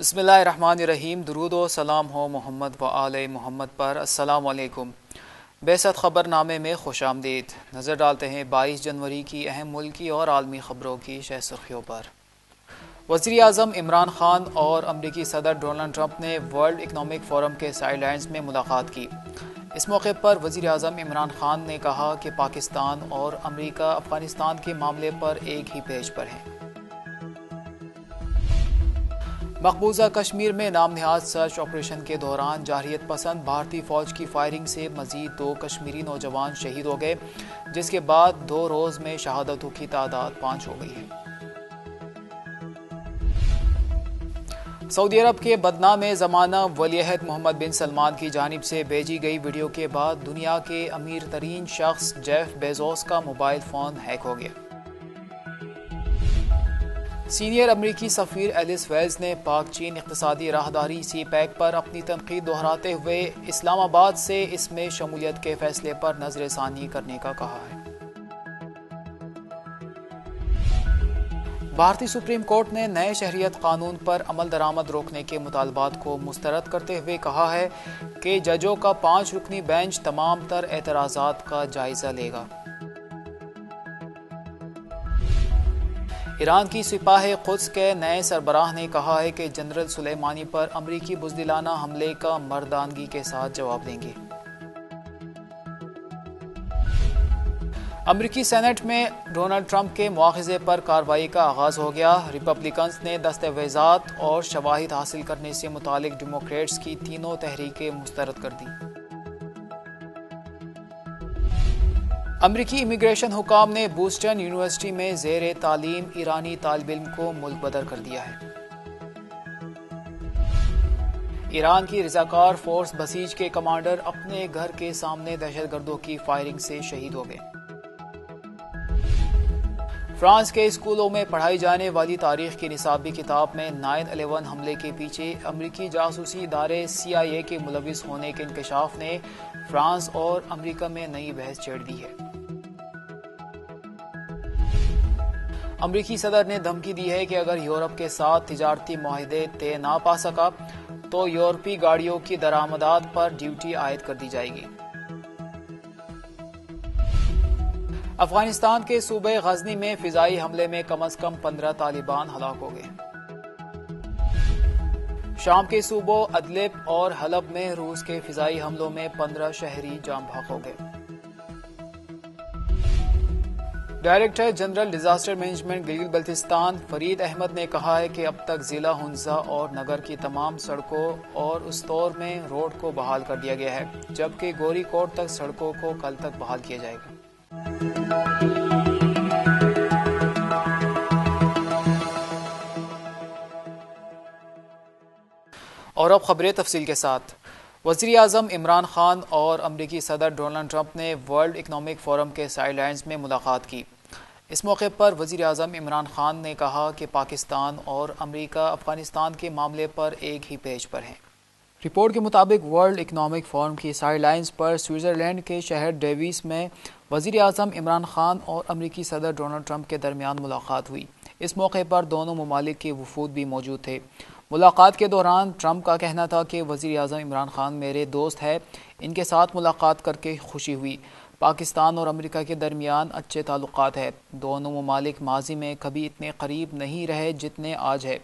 بسم اللہ الرحمن الرحیم۔ درود و سلام ہو محمد و آل محمد پر۔ السلام علیکم۔ بعثت خبر نامے میں خوش آمدید۔ نظر ڈالتے ہیں 22 جنوری کی اہم ملکی اور عالمی خبروں کی شہ سرخیوں پر۔ وزیر اعظم عمران خان اور امریکی صدر ڈونلڈ ٹرمپ نے ورلڈ اکنامک فورم کے سائیڈ لائنز میں ملاقات کی۔ اس موقع پر وزیر اعظم عمران خان نے کہا کہ پاکستان اور امریکہ افغانستان کے معاملے پر ایک ہی پیج پر ہیں۔ مقبوضہ کشمیر میں نام نہاد سرچ آپریشن کے دوران جارحیت پسند بھارتی فوج کی فائرنگ سے مزید 2 کشمیری نوجوان شہید ہو گئے، جس کے بعد 2 روز میں شہادتوں کی تعداد 5 ہو گئی ہے۔ سعودی عرب کے بدنام زمانہ ولی عہد محمد بن سلمان کی جانب سے بھیجی گئی ویڈیو کے بعد دنیا کے امیر ترین شخص جیف بیزوس کا موبائل فون ہیک ہو گیا۔ سینئر امریکی سفیر ایلس ویلز نے پاک چین اقتصادی راہداری سی پیک پر اپنی تنقید دہراتے ہوئے اسلام آباد سے اس میں شمولیت کے فیصلے پر نظر ثانی کرنے کا کہا ہے۔ بھارتی سپریم کورٹ نے نئے شہریت قانون پر عمل درآمد روکنے کے مطالبات کو مسترد کرتے ہوئے کہا ہے کہ ججوں کا 5 رکنی بینچ تمام تر اعتراضات کا جائزہ لے گا۔ ایران کی سپاہ قدس کے نئے سربراہ نے کہا ہے کہ جنرل سلیمانی پر امریکی بزدلانہ حملے کا مردانگی کے ساتھ جواب دیں گے۔ امریکی سینیٹ میں ڈونلڈ ٹرمپ کے مواخذے پر کارروائی کا آغاز ہو گیا۔ ریپبلکنز نے دستاویزات اور شواہد حاصل کرنے سے متعلق ڈیموکریٹس کی تینوں تحریکیں مسترد کر دیں۔ امریکی امیگریشن حکام نے بوسٹن یونیورسٹی میں زیر تعلیم ایرانی طالب علم کو ملک بدر کر دیا ہے۔ ایران کی رضاکار فورس بسیج کے کمانڈر اپنے گھر کے سامنے دہشت گردوں کی فائرنگ سے شہید ہو گئے۔ فرانس کے اسکولوں میں پڑھائی جانے والی تاریخ کی نصابی کتاب میں 9/11 حملے کے پیچھے امریکی جاسوسی ادارے CIA کے ملوث ہونے کے انکشاف نے فرانس اور امریکہ میں نئی بحث چھیڑ دی ہے۔ امریکی صدر نے دھمکی دی ہے کہ اگر یورپ کے ساتھ تجارتی معاہدے طے نہ پا سکا تو یورپی گاڑیوں کی درآمدات پر ڈیوٹی عائد کر دی جائے گی۔ افغانستان کے صوبہ غزنی میں فضائی حملے میں کم از کم 15 طالبان ہلاک ہو گئے۔ شام کے صوبوں ادلب اور حلب میں روس کے فضائی حملوں میں 15 شہری جاں بحق ہو گئے۔ Director general disaster management Gilgit Baltistan Farid Ahmed نے کہا ہے کہ اب تک ضلع ہنزا اور نگر کی تمام سڑکوں اور استور میں روڈ کو بحال کر دیا گیا ہے، جبکہ گوری کوٹ تک سڑکوں کو کل تک بحال کیا جائے گا۔ اور اب خبریں تفصیل کے ساتھ۔ وزیر اعظم عمران خان اور امریکی صدر ڈونلڈ ٹرمپ نے ورلڈ اکنامک فورم کے سائیڈ لائنز میں ملاقات کی۔ اس موقع پر وزیر اعظم عمران خان نے کہا کہ پاکستان اور امریکہ افغانستان کے معاملے پر ایک ہی پیج پر ہیں۔ رپورٹ کے مطابق ورلڈ اکنامک فورم کی سائیڈ لائنز پر سوئٹزرلینڈ کے شہر ڈیویس میں وزیر اعظم عمران خان اور امریکی صدر ڈونلڈ ٹرمپ کے درمیان ملاقات ہوئی۔ اس موقع پر دونوں ممالک کے وفود بھی موجود تھے۔ ملاقات کے دوران ٹرمپ کا کہنا تھا کہ وزیر اعظم عمران خان میرے دوست ہیں، ان کے ساتھ ملاقات کر کے خوشی ہوئی۔ پاکستان اور امریکہ کے درمیان اچھے تعلقات ہیں، دونوں ممالک ماضی میں کبھی اتنے قریب نہیں رہے جتنے آج ہے۔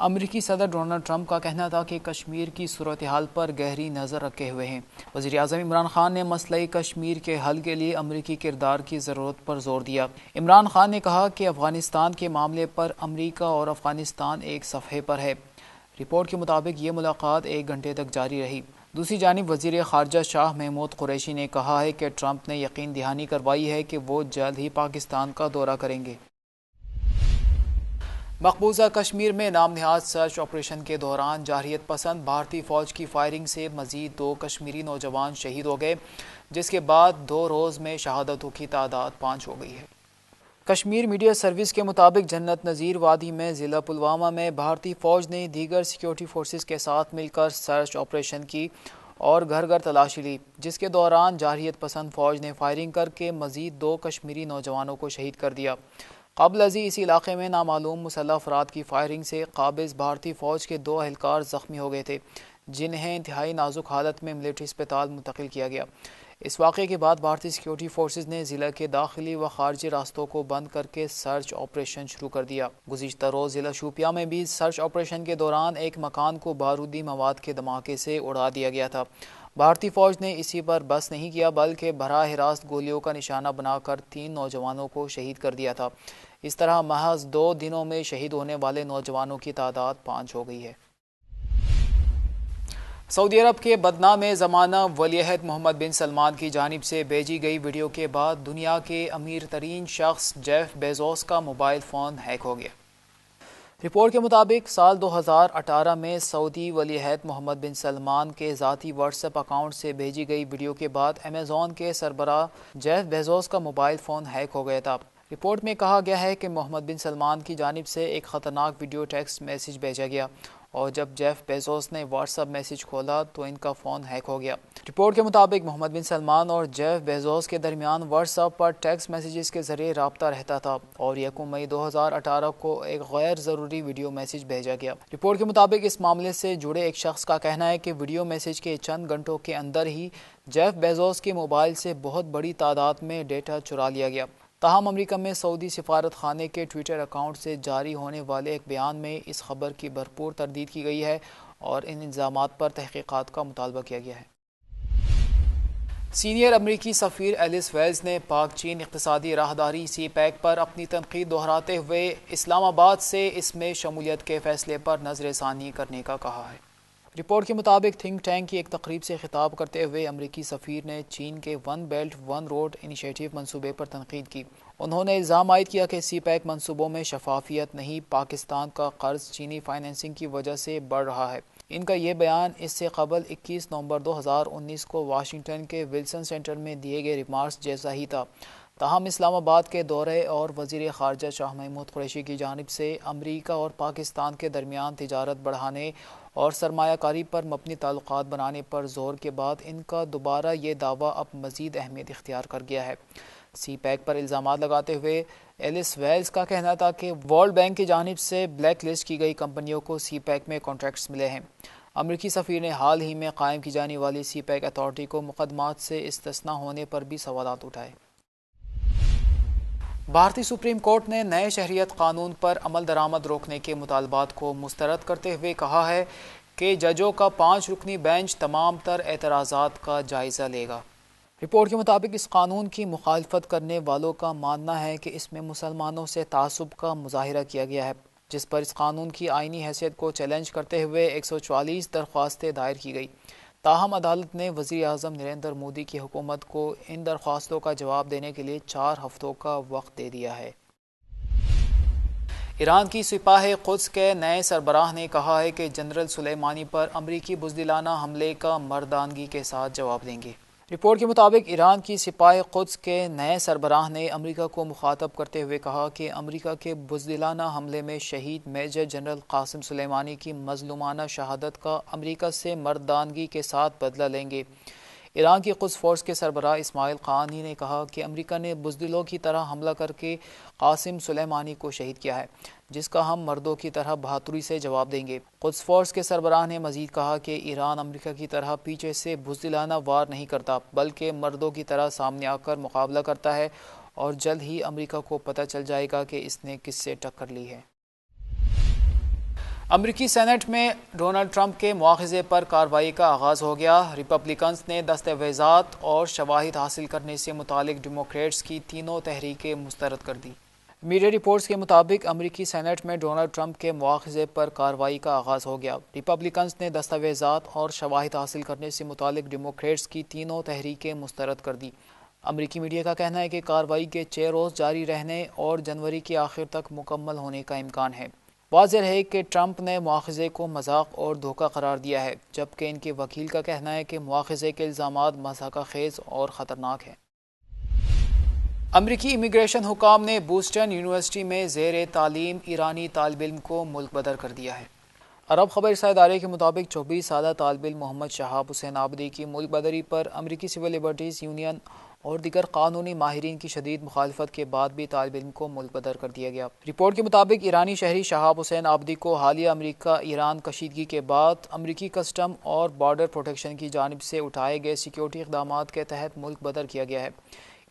امریکی صدر ڈونلڈ ٹرمپ کا کہنا تھا کہ کشمیر کی صورتحال پر گہری نظر رکھے ہوئے ہیں۔ وزیر اعظم عمران خان نے مسئلہ کشمیر کے حل کے لیے امریکی کردار کی ضرورت پر زور دیا۔ عمران خان نے کہا کہ افغانستان کے معاملے پر امریکہ اور افغانستان ایک صفحے پر ہے۔ رپورٹ کے مطابق یہ ملاقات 1 گھنٹے تک جاری رہی۔ دوسری جانب وزیر خارجہ شاہ محمود قریشی نے کہا ہے کہ ٹرمپ نے یقین دہانی کروائی ہے کہ وہ جلد ہی پاکستان کا دورہ کریں گے۔ مقبوضہ کشمیر میں نام نہاد سرچ آپریشن کے دوران جارحیت پسند بھارتی فوج کی فائرنگ سے مزید 2 کشمیری نوجوان شہید ہو گئے، جس کے بعد 2 روز میں شہادتوں کی تعداد 5 ہو گئی ہے۔ کشمیر میڈیا سروس کے مطابق جنت نظیر وادی میں ضلع پلوامہ میں بھارتی فوج نے دیگر سیکیورٹی فورسز کے ساتھ مل کر سرچ آپریشن کی اور گھر گھر تلاشی لی، جس کے دوران جارحیت پسند فوج نے فائرنگ کر کے مزید 2 کشمیری نوجوانوں کو شہید کر دیا۔ قبل ازیں اسی علاقے میں نامعلوم مسلح افراد کی فائرنگ سے قابض بھارتی فوج کے 2 اہلکار زخمی ہو گئے تھے، جنہیں انتہائی نازک حالت میں ملٹری اسپتال منتقل کیا گیا۔ اس واقعے کے بعد بھارتی سیکورٹی فورسز نے ضلع کے داخلی و خارجی راستوں کو بند کر کے سرچ آپریشن شروع کر دیا۔ گزشتہ روز ضلع شوپیاں میں بھی سرچ آپریشن کے دوران ایک مکان کو بارودی مواد کے دھماکے سے اڑا دیا گیا تھا۔ بھارتی فوج نے اسی پر بس نہیں کیا بلکہ براہ راست گولیوں کا نشانہ بنا کر 3 نوجوانوں کو شہید کر دیا تھا۔ اس طرح محض 2 دنوں میں شہید ہونے والے نوجوانوں کی تعداد 5 ہو گئی ہے۔ سعودی عرب کے بدنہ میں زمانہ ولی عہد محمد بن سلمان کی جانب سے بھیجی گئی ویڈیو کے بعد دنیا کے امیر ترین شخص جیف بیزوس کا موبائل فون ہیک ہو گیا۔ رپورٹ کے مطابق سال 2018 میں سعودی ولی عہد محمد بن سلمان کے ذاتی واٹس ایپ اکاؤنٹ سے بھیجی گئی ویڈیو کے بعد امیزون کے سربراہ جیف بیزوس کا موبائل فون ہیک ہو گیا تھا۔ رپورٹ میں کہا گیا ہے کہ محمد بن سلمان کی جانب سے ایک خطرناک ویڈیو ٹیکسٹ میسج بھیجا گیا اور جب جیف بیزوس نے واٹس ایپ میسج کھولا تو ان کا فون ہیک ہو گیا۔ رپورٹ کے مطابق محمد بن سلمان اور جیف بیزوس کے درمیان واٹس ایپ پر ٹیکسٹ میسیجز کے ذریعے رابطہ رہتا تھا اور 1 مئی 2018 کو ایک غیر ضروری ویڈیو میسج بھیجا گیا۔ رپورٹ کے مطابق اس معاملے سے جڑے ایک شخص کا کہنا ہے کہ ویڈیو میسج کے چند گھنٹوں کے اندر ہی جیف بیزوس کے موبائل سے بہت بڑی تعداد میں ڈیٹا چرا لیا گیا۔ تاہم امریکہ میں سعودی سفارت خانے کے ٹویٹر اکاؤنٹ سے جاری ہونے والے ایک بیان میں اس خبر کی بھرپور تردید کی گئی ہے اور ان الزامات پر تحقیقات کا مطالبہ کیا گیا ہے۔ سینئر امریکی سفیر ایلس ویلز نے پاک چین اقتصادی راہداری سی پیک پر اپنی تنقید دہراتے ہوئے اسلام آباد سے اس میں شمولیت کے فیصلے پر نظر ثانی کرنے کا کہا ہے۔ رپورٹ کے مطابق تھنک ٹینک کی ایک تقریب سے خطاب کرتے ہوئے امریکی سفیر نے چین کے one belt one road initiative منصوبے پر تنقید کی۔ انہوں نے الزام عائد کیا کہ سی پیک منصوبوں میں شفافیت نہیں، پاکستان کا قرض چینی فائنینسنگ کی وجہ سے بڑھ رہا ہے۔ ان کا یہ بیان اس سے قبل 21 نومبر 2019 کو واشنگٹن کے ولسن سینٹر میں دیے گئے ریمارکس جیسا ہی تھا۔ تاہم اسلام آباد کے دورے اور وزیر خارجہ شاہ محمود قریشی کی جانب سے امریکہ اور پاکستان کے درمیان تجارت بڑھانے اور سرمایہ کاری پر مبنی تعلقات بنانے پر زور کے بعد ان کا دوبارہ یہ دعویٰ اب مزید اہمیت اختیار کر گیا ہے۔ سی پیک پر الزامات لگاتے ہوئے ایلس ویلز کا کہنا تھا کہ ورلڈ بینک کی جانب سے بلیک لسٹ کی گئی کمپنیوں کو سی پیک میں کانٹریکٹس ملے ہیں۔ امریکی سفیر نے حال ہی میں قائم کی جانے والی سی پیک اتھارٹی کو مقدمات سے استثناء ہونے پر بھی سوالات اٹھائے۔ بھارتی سپریم کورٹ نے نئے شہریت قانون پر عمل درآمد روکنے کے مطالبات کو مسترد کرتے ہوئے کہا ہے کہ ججوں کا 5 رکنی بینچ تمام تر اعتراضات کا جائزہ لے گا۔ رپورٹ کے مطابق اس قانون کی مخالفت کرنے والوں کا ماننا ہے کہ اس میں مسلمانوں سے تعصب کا مظاہرہ کیا گیا ہے، جس پر اس قانون کی آئینی حیثیت کو چیلنج کرتے ہوئے 144 درخواستیں دائر کی گئی۔ تاہم عدالت نے وزیر اعظم نریندر مودی کی حکومت کو ان درخواستوں کا جواب دینے کے لیے 4 ہفتوں کا وقت دے دیا ہے۔ ایران کی سپاہ قدس کے نئے سربراہ نے کہا ہے کہ جنرل سلیمانی پر امریکی بزدلانہ حملے کا مردانگی کے ساتھ جواب دیں گے۔ رپورٹ کے مطابق ایران کی سپاہ قدس کے نئے سربراہ نے امریکہ کو مخاطب کرتے ہوئے کہا کہ امریکہ کے بزدلانہ حملے میں شہید میجر جنرل قاسم سلیمانی کی مظلومانہ شہادت کا امریکہ سے مردانگی کے ساتھ بدلہ لیں گے۔ ایران کی قدس فورس کے سربراہ اسماعیل قانی نے کہا کہ امریکہ نے بزدلوں کی طرح حملہ کر کے قاسم سلیمانی کو شہید کیا ہے، جس کا ہم مردوں کی طرح بہادری سے جواب دیں گے۔ قدس فورس کے سربراہ نے مزید کہا کہ ایران امریکہ کی طرح پیچھے سے بزدلانہ وار نہیں کرتا بلکہ مردوں کی طرح سامنے آ کر مقابلہ کرتا ہے اور جلد ہی امریکہ کو پتہ چل جائے گا کہ اس نے کس سے ٹکر لی ہے۔ امریکی سینٹ میں ڈونلڈ ٹرمپ کے مواخذے پر کارروائی کا آغاز ہو گیا۔ ریپبلکنز نے دستاویزات اور شواہد حاصل کرنے سے متعلق ڈیموکریٹس کی تینوں تحریکیں مسترد کر دی۔ میڈیا رپورٹس کے مطابق امریکی سینٹ میں ڈونلڈ ٹرمپ کے مواخذے پر کارروائی کا آغاز ہو گیا۔ ریپبلکنز نے دستاویزات اور شواہد حاصل کرنے سے متعلق ڈیموکریٹس کی تینوں تحریکیں مسترد کر دی۔ امریکی میڈیا کا کہنا ہے کہ کارروائی کے 6 روز جاری رہنے اور جنوری کے آخر تک مکمل ہونے کا امکان ہے۔ واضح ہے کہ ٹرمپ نے مواخذے کو مذاق اور دھوکہ قرار دیا ہے، جبکہ ان کے وکیل کا کہنا ہے کہ مواخذے کے الزامات مضحکہ خیز اور خطرناک ہیں۔ امریکی امیگریشن حکام نے بوسٹن یونیورسٹی میں زیر تعلیم ایرانی طالب علم کو ملک بدر کر دیا ہے۔ عرب خبر رساں ادارے کے مطابق 24 سالہ طالب علم محمد شہاب حسین عابدی کی ملک بدری پر امریکی سول لبرٹیز یونین اور دیگر قانونی ماہرین کی شدید مخالفت کے بعد بھی طالب علم کو ملک بدر کر دیا گیا۔ رپورٹ کے مطابق ایرانی شہری شہاب حسین آبدی کو حالیہ امریکہ ایران کشیدگی کے بعد امریکی کسٹم اور بارڈر پروٹیکشن کی جانب سے اٹھائے گئے سیکیورٹی اقدامات کے تحت ملک بدر کیا گیا ہے۔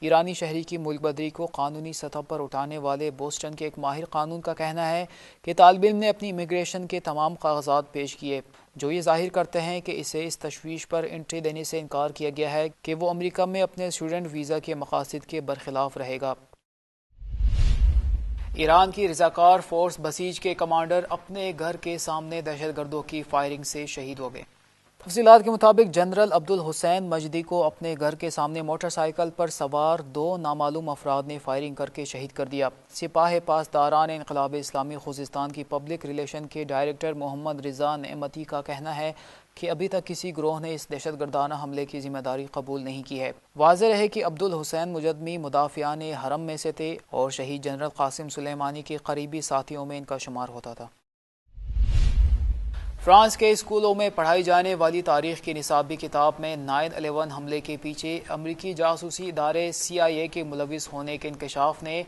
ایرانی شہری کی ملک بدری کو قانونی سطح پر اٹھانے والے بوسٹن کے ایک ماہر قانون کا کہنا ہے کہ طالب علم نے اپنی امیگریشن کے تمام کاغذات پیش کیے جو یہ ظاہر کرتے ہیں کہ اسے اس تشویش پر انٹری دینے سے انکار کیا گیا ہے کہ وہ امریکہ میں اپنے اسٹوڈنٹ ویزا کے مقاصد کے برخلاف رہے گا۔ ایران کی رضاکار فورس بسیج کے کمانڈر اپنے گھر کے سامنے دہشت گردوں کی فائرنگ سے شہید ہو گئے۔ تفصیلات کے مطابق جنرل عبدالحسین مجدی کو اپنے گھر کے سامنے موٹر سائیکل پر سوار 2 نامعلوم افراد نے فائرنگ کر کے شہید کر دیا۔ سپاہ پاسداران انقلاب اسلامی خوزستان کی پبلک ریلیشن کے ڈائریکٹر محمد رضا نعمتی کا کہنا ہے کہ ابھی تک کسی گروہ نے اس دہشت گردانہ حملے کی ذمہ داری قبول نہیں کی ہے۔ واضح رہے کہ عبدالحسین مجدمی مدافعان حرم میں سے تھے اور شہید جنرل قاسم سلیمانی کے قریبی ساتھیوں میں ان کا شمار ہوتا تھا۔ فرانس کے اسکولوں میں پڑھائی جانے والی تاریخ کی نصابی کتاب میں 9/11 حملے کے پیچھے امریکی جاسوسی ادارے CIA کے ملوث ہونے کے انکشاف نے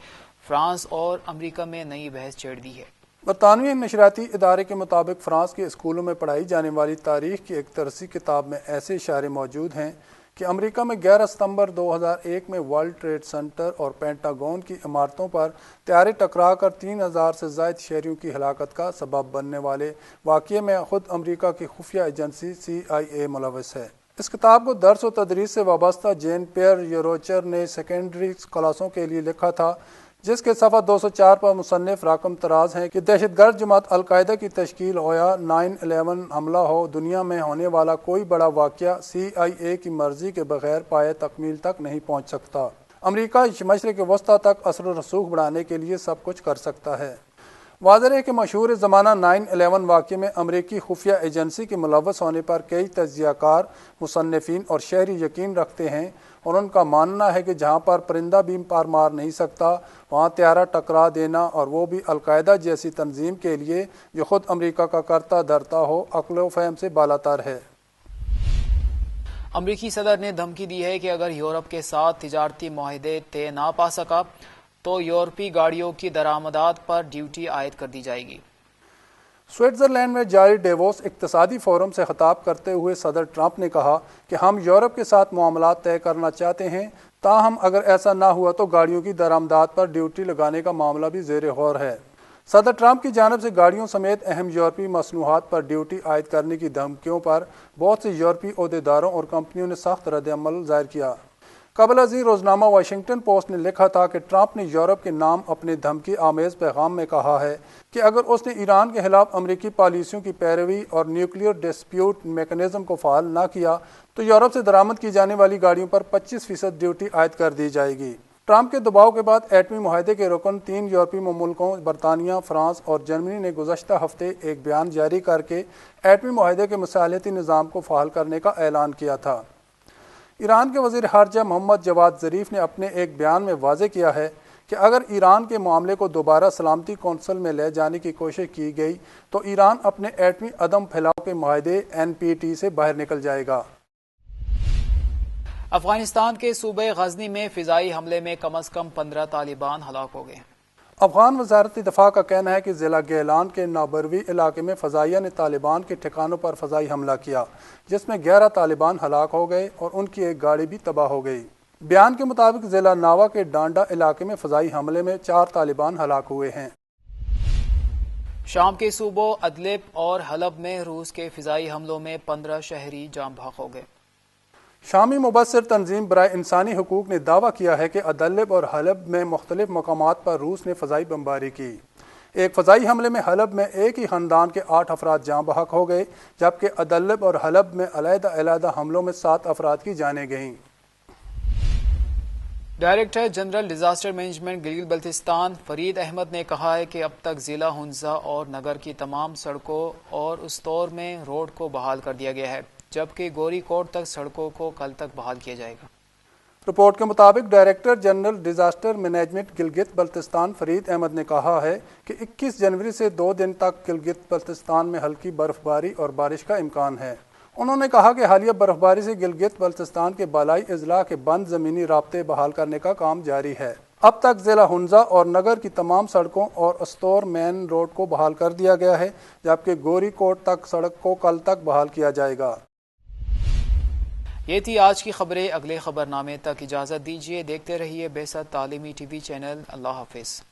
فرانس اور امریکہ میں نئی بحث چھیڑ دی ہے۔ برطانوی نشریاتی ادارے کے مطابق فرانس کے اسکولوں میں پڑھائی جانے والی تاریخ کی ایک درسی کتاب میں ایسے اشارے موجود ہیں کہ امریکہ میں 11 ستمبر 2001 میں ورلڈ ٹریڈ سینٹر اور پینٹاگون کی عمارتوں پر طیارے ٹکرا کر 3000 سے زائد شہریوں کی ہلاکت کا سبب بننے والے واقعے میں خود امریکہ کی خفیہ ایجنسی CIA ملوث ہے۔ اس کتاب کو درس و تدریس سے وابستہ جین پیئر یوروچر نے سیکنڈری کلاسوں کے لیے لکھا تھا، جس کے صفحہ 204 پر مصنف رقم تراز ہیں کہ دہشت گرد جماعت القاعدہ کی تشکیل ہویا 9/11 حملہ ہو، دنیا میں ہونے والا کوئی بڑا واقعہ CIA کی مرضی کے بغیر پائے تکمیل تک نہیں پہنچ سکتا۔ امریکہ مشرق وسطیٰ تک اثر و رسوخ بڑھانے کے لیے سب کچھ کر سکتا ہے۔ واضح ہے کہ مشہور زمانہ 9/11 واقعے میں امریکی خفیہ ایجنسی کے ملوث ہونے پر کئی تجزیہ کار، مصنفین اور شہری یقین رکھتے ہیں اور ان کا ماننا ہے کہ جہاں پر پرندہ بھی پر مار نہیں سکتا وہاں طیارہ ٹکرا دینا، اور وہ بھی القاعدہ جیسی تنظیم کے لیے جو خود امریکہ کا کرتا دھرتا ہو، عقل و فہم سے بالاتر ہے۔ امریکی صدر نے دھمکی دی ہے کہ اگر یورپ کے ساتھ تجارتی معاہدے طے نہ پا سکا تو یورپی گاڑیوں کی درآمدات پر ڈیوٹی عائد کر دی جائے گی۔ سوئٹزرلینڈ میں جاری ڈیووس اقتصادی فورم سے خطاب کرتے ہوئے صدر ٹرمپ نے کہا کہ ہم یورپ کے ساتھ معاملات طے کرنا چاہتے ہیں، تاہم اگر ایسا نہ ہوا تو گاڑیوں کی درآمدات پر ڈیوٹی لگانے کا معاملہ بھی زیر غور ہے۔ صدر ٹرمپ کی جانب سے گاڑیوں سمیت اہم یورپی مصنوعات پر ڈیوٹی عائد کرنے کی دھمکیوں پر بہت سے یورپی عہدیداروں اور کمپنیوں نے سخت رد عمل ظاہر کیا۔ قبل ازیں روزنامہ واشنگٹن پوسٹ نے لکھا تھا کہ ٹرمپ نے یورپ کے نام اپنے دھمکی آمیز پیغام میں کہا ہے کہ اگر اس نے ایران کے خلاف امریکی پالیسیوں کی پیروی اور نیوکلیئر ڈسپیوٹ میکانزم کو فعال نہ کیا تو یورپ سے درآمد کی جانے والی گاڑیوں پر 25% ڈیوٹی عائد کر دی جائے گی۔ ٹرمپ کے دباؤ کے بعد ایٹمی معاہدے کے رکن 3 یورپی ممالکوں برطانیہ، فرانس اور جرمنی نے گزشتہ ہفتے ایک بیان جاری کر کے ایٹمی معاہدے کے مصالحتی نظام کو فعال کرنے کا اعلان کیا تھا۔ ایران کے وزیر خارجہ محمد جواد ظریف نے اپنے ایک بیان میں واضح کیا ہے کہ اگر ایران کے معاملے کو دوبارہ سلامتی کونسل میں لے جانے کی کوشش کی گئی تو ایران اپنے ایٹمی عدم پھیلاؤ کے معاہدے NPT سے باہر نکل جائے گا۔ افغانستان کے صوبہ غزنی میں فضائی حملے میں کم از کم 15 طالبان ہلاک ہو گئے۔ افغان وزارت دفاع کا کہنا ہے کہ ضلع گیلان کے نابروی علاقے میں فضائیہ نے طالبان کے ٹھکانوں پر فضائی حملہ کیا، جس میں 11 طالبان ہلاک ہو گئے اور ان کی ایک گاڑی بھی تباہ ہو گئی۔ بیان کے مطابق ضلع ناوا کے ڈانڈا علاقے میں فضائی حملے میں 4 طالبان ہلاک ہوئے ہیں۔ شام کے صوبوں ادلب اور حلب میں روس کے فضائی حملوں میں 15 شہری جاں بحق ہو گئے۔ شامی مبصر تنظیم برائے انسانی حقوق نے دعویٰ کیا ہے کہ ادلب اور حلب میں مختلف مقامات پر روس نے فضائی بمباری کی۔ ایک فضائی حملے میں حلب میں ایک ہی خاندان کے 8 افراد جاں بحق ہو گئے، جبکہ ادلب اور حلب میں علیحدہ علیحدہ حملوں میں 7 افراد کی جانیں گئیں۔ Director general disaster management Gilgit Baltistan Farid Ahmed نے کہا ہے کہ اب تک ضلع ہنزا اور نگر کی تمام سڑکوں اور استور میں روڈ کو بحال کر دیا گیا ہے، جبکہ گوری کوٹ تک سڑکوں کو کل تک بحال کیا جائے گا۔ رپورٹ کے مطابق director general disaster management Gilgit Baltistan Farid Ahmed نے کہا ہے کہ 21 جنوری سے 2 دن تک گلگت بلتستان میں ہلکی برف باری اور بارش کا امکان ہے۔ انہوں نے کہا کہ حالیہ برفباری سے گلگت بلتستان کے بالائی اضلاع کے بند زمینی رابطے بحال کرنے کا کام جاری ہے۔ اب تک ضلع ہنزا اور نگر کی تمام سڑکوں اور استور مین روڈ کو بحال کر دیا گیا ہے، جبکہ گوری کوٹ تک سڑک کو کل تک بحال کیا جائے گا۔ یہ تھی آج کی خبریں۔ اگلے خبر نامے تک اجازت دیجیے۔ دیکھتے رہیے بے سد تعلیمی ٹی وی چینل۔ اللہ حافظ۔